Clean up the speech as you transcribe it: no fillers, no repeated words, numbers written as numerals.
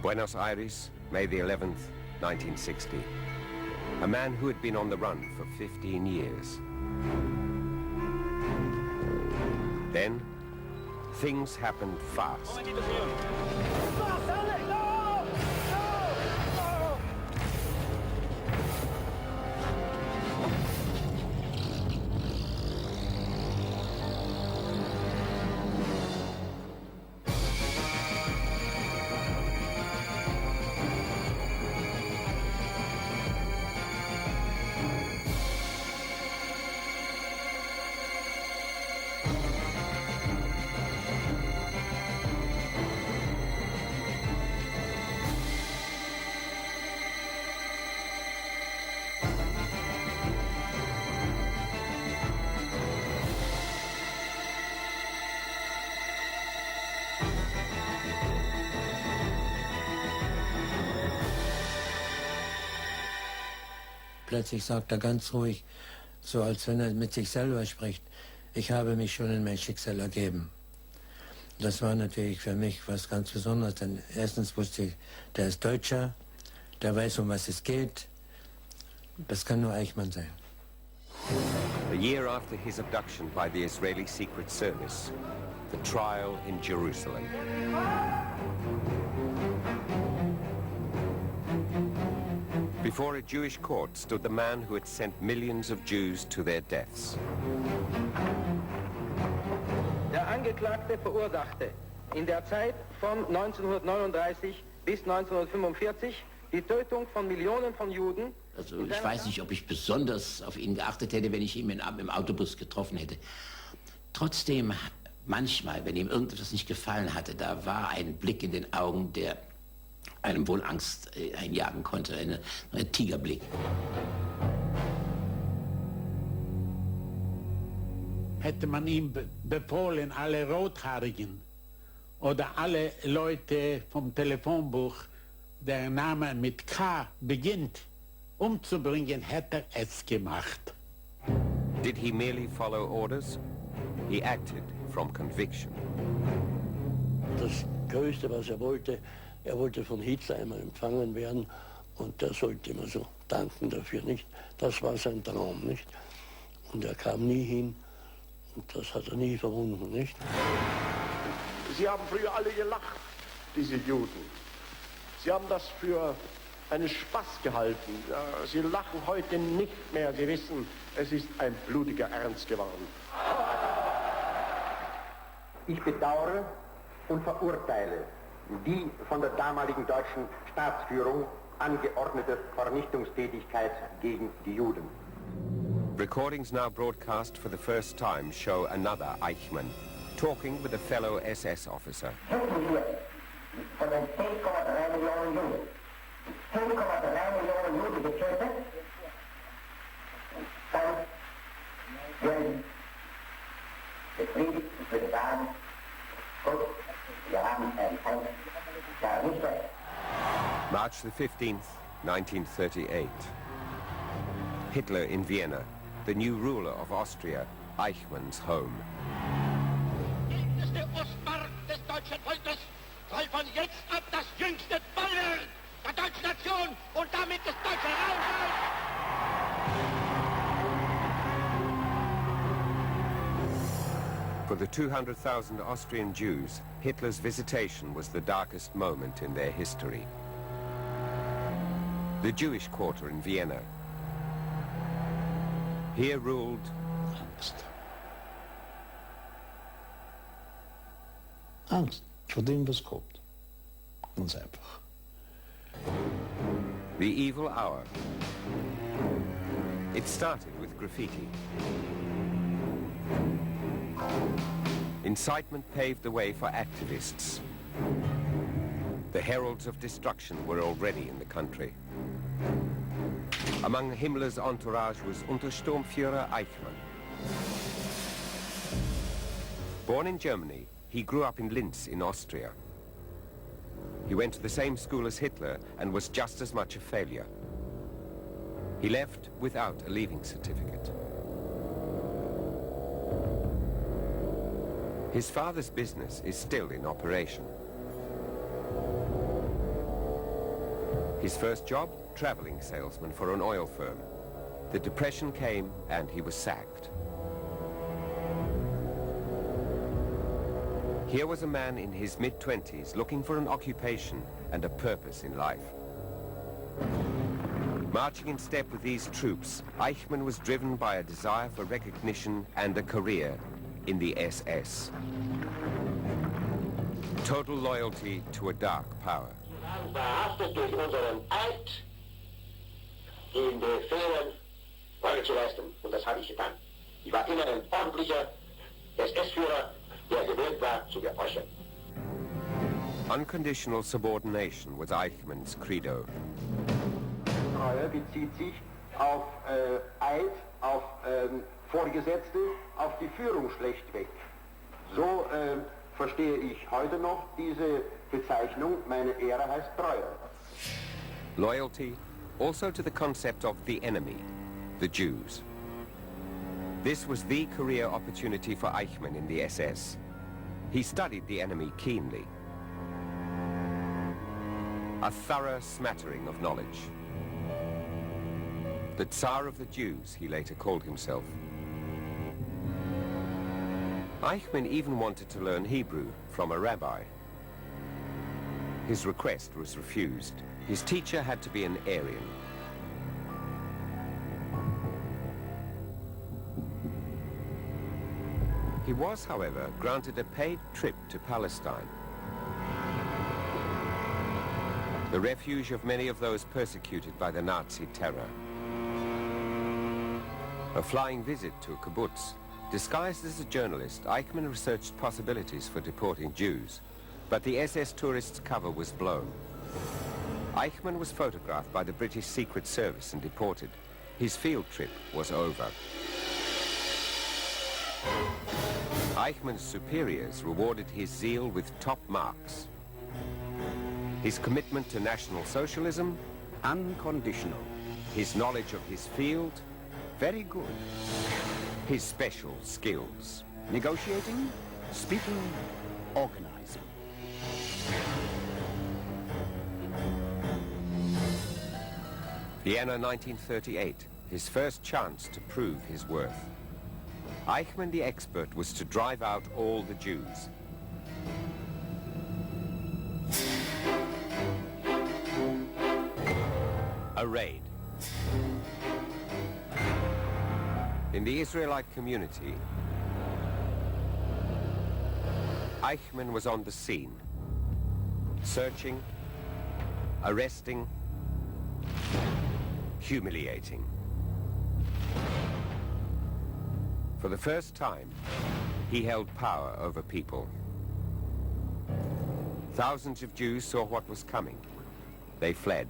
Buenos Aires, May the 11th, 1960. A man who had been on the run for 15 years. Then, things happened fast. Plötzlich sagt er ganz ruhig, so als wenn er mit sich selber spricht, ich habe mich schon in mein Schicksal ergeben. Das war natürlich für mich was ganz Besonderes, denn erstens wusste ich, der ist Deutscher, der weiß, um was es geht. Das kann nur Eichmann sein. A year after his abduction by the Israeli Secret Service, the trial in Jerusalem. Before a Jewish court stood the man who had sent millions of Jews to their deaths. Der Angeklagte verursachte in der Zeit von 1939 bis 1945 die Tötung von Millionen von Juden. Also ich weiß nicht, ob ich besonders auf ihn geachtet hätte, wenn ich ihn im Autobus getroffen hätte. Trotzdem, manchmal, wenn ihm irgendetwas nicht gefallen hatte, da war ein Blick in den Augen, der einem wohl Angst einjagen konnte, ein Tigerblick. Hätte man ihm befohlen, alle Rothaarigen oder alle Leute vom Telefonbuch, der Name mit K beginnt, umzubringen, hätte er es gemacht. Did he merely follow orders? He acted from conviction. Das Größte, was er wollte von Hitler einmal empfangen werden und der sollte ihm also danken dafür, nicht? Das war sein Traum, nicht? Und er kam nie hin und das hat er nie verwunden, nicht? Sie haben früher alle gelacht, diese Juden. Sie haben das für einen Spaß gehalten. Sie lachen heute nicht mehr. Sie wissen, es ist ein blutiger Ernst geworden. Ich bedauere und verurteile die von der damaligen deutschen Staatsführung angeordnete Vernichtungstätigkeit gegen die Juden. Recordings now broadcast for the first time show another Eichmann talking with a fellow SS officer. Von den 10,3 Millionen Juden. 10,3 Millionen Juden getötet. Dann werden befriedigt, ich würde sagen, gut, wir haben ein vernichtet. March the 15th, 1938. Hitler in Vienna, the new ruler of Austria, Eichmann's home. Die älteste Ostmark des deutschen Volkes soll von jetzt ab das jüngste Bollwerk der deutschen Nation und damit des deutschen Raums sein. For the 200,000 Austrian Jews, Hitler's visitation was the darkest moment in their history. The Jewish quarter in Vienna. Here ruled Angst. Angst vor dem, was kommt. Ganz einfach. the evil hour. It started with graffiti. Incitement paved the way for activists. The heralds of destruction were already in the country. Among Himmler's entourage was Untersturmführer Eichmann. Born in Germany, he grew up in Linz in Austria. He went to the same school as Hitler and was just as much a failure. He left without a leaving certificate. His father's business is still in operation. His first job, traveling salesman for an oil firm. The Depression came and he was sacked. Here was a man in his mid-20s looking for an occupation and a purpose in life. Marching in step with these troops, Eichmann was driven by a desire for recognition and a career in the SS. Total loyalty to a dark power. Verhaftet durch unseren Eid, den Befehlen Folge zu leisten. Und das habe ich getan. Ich war immer ein ordentlicher SS-Führer, der gewillt war zu gehorchen. Unconditional subordination was Eichmann's credo. Treue bezieht sich auf Eid, auf Vorgesetzte, auf die Führung schlechtweg. So verstehe ich heute noch diese Bezeichnung, meine Ehre heißt Treue. Loyalty also to the concept of the enemy, the Jews. This was the career opportunity for Eichmann in the SS. He studied the enemy keenly. A thorough smattering of knowledge. The Tsar of the Jews, he later called himself. Eichmann even wanted to learn Hebrew from a rabbi. His request was refused. His teacher had to be an Aryan. He was, however, granted a paid trip to Palestine, the refuge of many of those persecuted by the Nazi terror. A flying visit to a kibbutz. Disguised as a journalist, Eichmann researched possibilities for deporting Jews, but the SS tourist's cover was blown. Eichmann was photographed by the British Secret Service and deported. His field trip was over. Eichmann's superiors rewarded his zeal with top marks. His commitment to National Socialism, unconditional. His knowledge of his field, very good. His special skills, negotiating, speaking, organizing. Vienna 1938, his first chance to prove his worth. Eichmann the expert was to drive out all the Jews. A raid. In the Israelite community, Eichmann was on the scene, searching, arresting, humiliating. For the first time, he held power over people. Thousands of Jews saw what was coming. They fled.